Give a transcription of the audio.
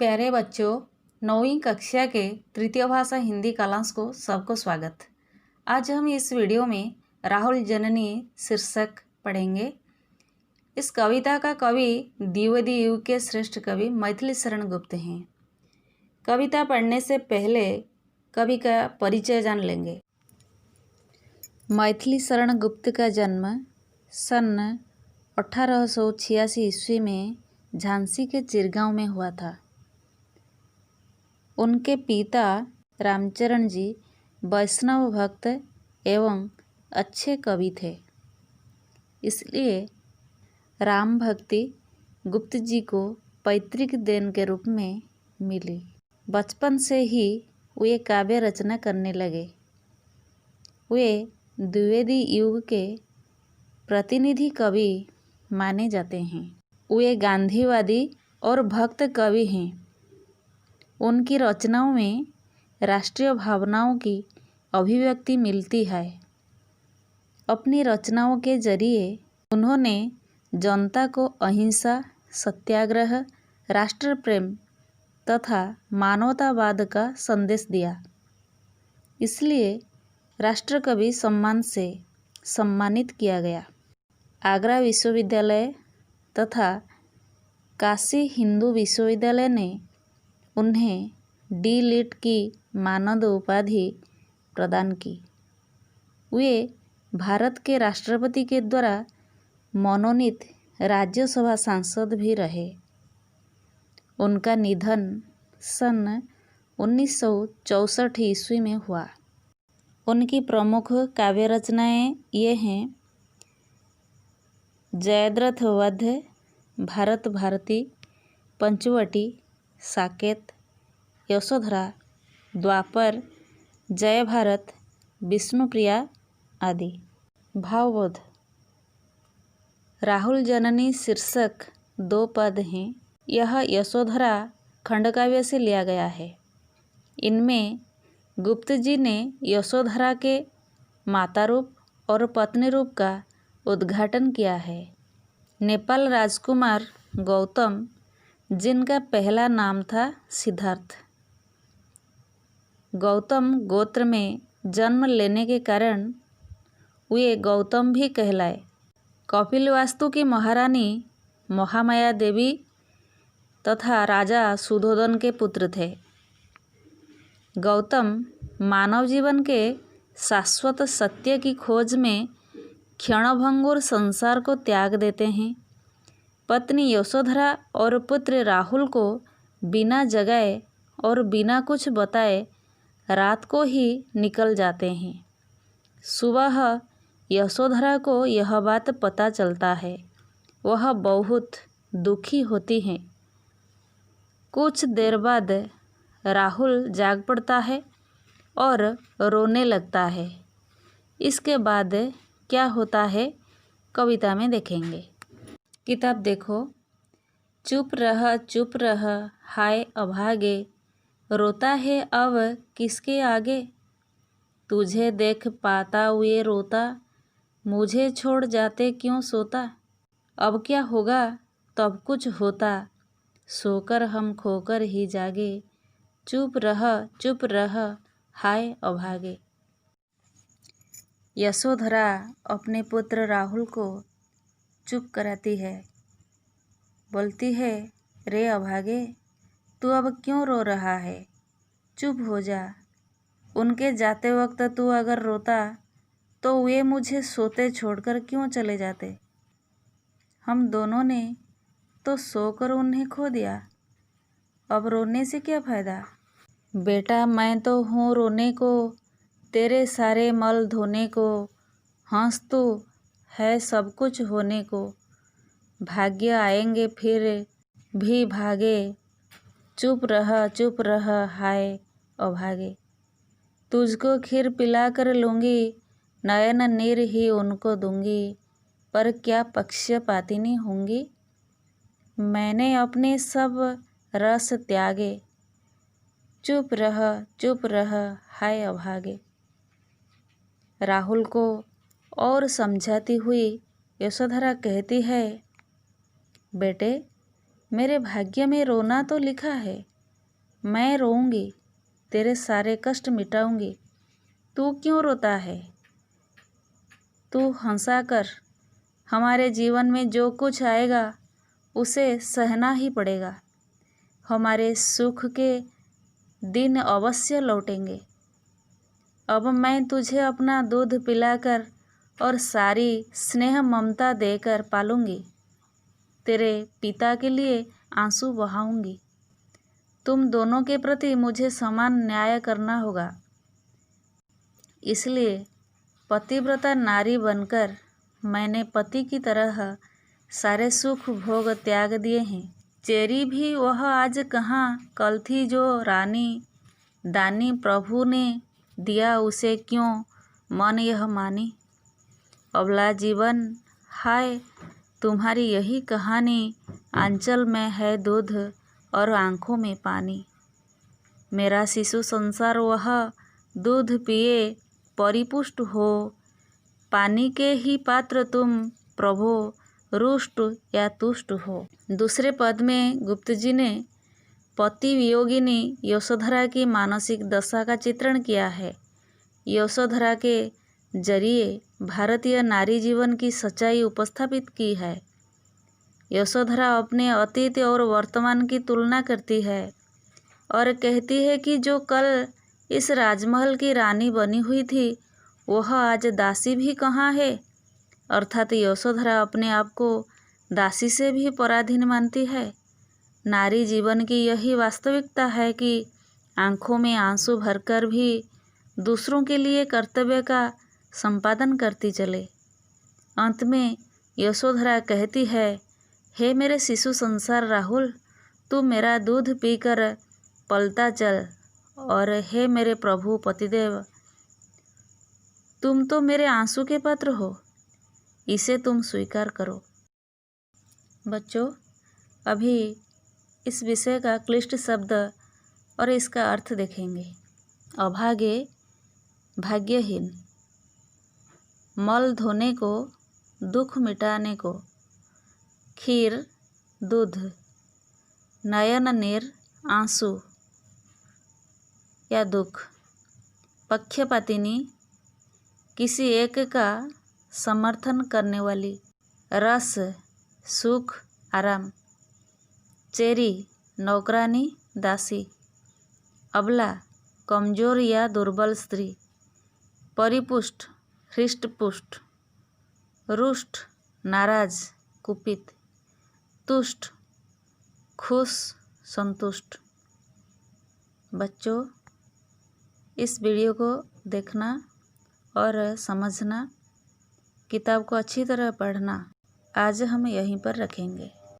प्यारे बच्चों, 9वीं कक्षा के तृतीय भाषा हिंदी कालांश को सबको स्वागत। आज हम इस वीडियो में राहुल जननी शीर्षक पढ़ेंगे। इस कविता का कवि द्विवेदी युग के श्रेष्ठ कवि मैथिली शरण गुप्त हैं। कविता पढ़ने से पहले कवि का परिचय जान लेंगे। मैथिली शरण गुप्त का जन्म सन 1886 ईस्वी में झांसी के चिरगांव में हुआ था। उनके पिता रामचरण जी वैष्णव भक्त एवं अच्छे कवि थे, इसलिए राम भक्ति गुप्त जी को पैतृक देन के रूप में मिली। बचपन से ही वे काव्य रचना करने लगे। वे द्विवेदी युग के प्रतिनिधि कवि माने जाते हैं। वे गांधीवादी और भक्त कवि हैं। उनकी रचनाओं में राष्ट्रीय भावनाओं की अभिव्यक्ति मिलती है। अपनी रचनाओं के जरिए उन्होंने जनता को अहिंसा, सत्याग्रह, राष्ट्र प्रेम तथा मानवतावाद का संदेश दिया। इसलिए राष्ट्रकवि सम्मान से सम्मानित किया गया। आगरा विश्वविद्यालय तथा काशी हिंदू विश्वविद्यालय ने उन्हें डी.लिट की मानद उपाधि प्रदान की। वे भारत के राष्ट्रपति के द्वारा मनोनीत राज्यसभा सांसद भी रहे। उनका निधन सन 1964 ईस्वी में हुआ। उनकी प्रमुख काव्य रचनाएं ये हैं: जयद्रथ वध, भारत भारती, पंचवटी, साकेत, यशोधरा, द्वापर, जय भारत, विष्णुप्रिया आदि। भावबोध। राहुल जननी शीर्षक 2 पद हैं। यह यशोधरा खंडकाव्य से लिया गया है। इनमें गुप्त जी ने यशोधरा के माता रूप और पत्नी रूप का उद्घाटन किया है। नेपाल राजकुमार गौतम, जिनका पहला नाम था सिद्धार्थ, गौतम गोत्र में जन्म लेने के कारण वे गौतम भी कहलाए। कपिलवास्तु की महारानी महामाया देवी तथा राजा सुधोधन के पुत्र थे। गौतम मानव जीवन के शाश्वत सत्य की खोज में क्षणभंगुर संसार को त्याग देते हैं। पत्नी यशोधरा और पुत्र राहुल को बिना जगाए और बिना कुछ बताए रात को ही निकल जाते हैं। सुबह यशोधरा को यह बात पता चलता है। वह बहुत दुखी होती हैं। कुछ देर बाद राहुल जाग पड़ता है और रोने लगता है। इसके बाद क्या होता है कविता में देखेंगे। किताब देखो। चुप रह हाय अभागे, रोता है अब किसके आगे। तुझे देख पाता ये रोता, मुझे छोड़ जाते क्यों सोता। अब क्या होगा तब कुछ होता, सोकर हम खोकर ही जागे। चुप रह हाय अभागे। यशोधरा अपने पुत्र राहुल को चुप कराती है। बोलती है, रे अभागे, तू अब क्यों रो रहा है, चुप हो जा। उनके जाते वक्त तू अगर रोता तो वे मुझे सोते छोड़कर क्यों चले जाते। हम दोनों ने तो सोकर उन्हें खो दिया। अब रोने से क्या फ़ायदा। बेटा मैं तो हूँ रोने को, तेरे सारे मल धोने को। हंस तू है सब कुछ होने को, भाग्य आएंगे फिर भी भागे। चुप रह हाय अभागे। तुझको खीर पिलाकर लूँगी, नयन नीर ही उनको दूँगी, पर क्या पक्षपातिनी होंगी। मैंने अपने सब रस त्यागे। चुप रह हाय अभागे। राहुल को और समझाती हुई यशोधरा कहती है, बेटे मेरे भाग्य में रोना तो लिखा है, मैं रोऊंगी, तेरे सारे कष्ट मिटाऊंगी। तू क्यों रोता है? तू हंसा कर। हमारे जीवन में जो कुछ आएगा उसे सहना ही पड़ेगा। हमारे सुख के दिन अवश्य लौटेंगे। अब मैं तुझे अपना दूध पिलाकर और सारी स्नेह ममता देकर पालूंगी। तेरे पिता के लिए आंसू बहाऊंगी। तुम दोनों के प्रति मुझे समान न्याय करना होगा। इसलिए पतिव्रता नारी बनकर मैंने पति की तरह सारे सुख भोग त्याग दिए हैं। चेरी भी वह आज कहाँ, कल थी जो रानी, दानी प्रभु ने दिया उसे क्यों मन यह मानी। अबला जीवन हाय तुम्हारी यही कहानी, आंचल में है दूध और आँखों में पानी। मेरा शिशु संसार वह दूध पिए परिपुष्ट हो, पानी के ही पात्र तुम प्रभो, रुष्ट या तुष्ट हो। दूसरे पद में गुप्त जी ने पति वियोगिनी यशोधरा की मानसिक दशा का चित्रण किया है। यशोधरा के जरिए भारतीय नारी जीवन की सच्चाई उपस्थापित की है। यशोधरा अपने अतीत और वर्तमान की तुलना करती है और कहती है कि जो कल इस राजमहल की रानी बनी हुई थी वह आज दासी भी कहाँ है। अर्थात यशोधरा अपने आप को दासी से भी पराधीन मानती है। नारी जीवन की यही वास्तविकता है कि आंखों में आंसू भरकर भी दूसरों के लिए कर्तव्य का संपादन करती चले। अंत में यशोधरा कहती है, हे मेरे शिशु संसार राहुल, तू मेरा दूध पीकर पलता चल, और हे मेरे प्रभु पतिदेव, तुम तो मेरे आंसू के पात्र हो, इसे तुम स्वीकार करो। बच्चों, अभी इस विषय का क्लिष्ट शब्द और इसका अर्थ देखेंगे। अभागे भाग्यहीन, मल धोने को, दुख मिटाने को, खीर दूध, नयन नीर आंसू या दुख, पक्षपातिनी किसी एक का समर्थन करने वाली, रस सुख आराम, चेरी नौकरानी दासी, अबला कमजोर या दुर्बल स्त्री, परिपुष्ट हृष्टपुष्ट, रुष्ट नाराज कुपित, तुष्ट खुश संतुष्ट। बच्चों, इस वीडियो को देखना और समझना, किताब को अच्छी तरह पढ़ना। आज हम यहीं पर रखेंगे।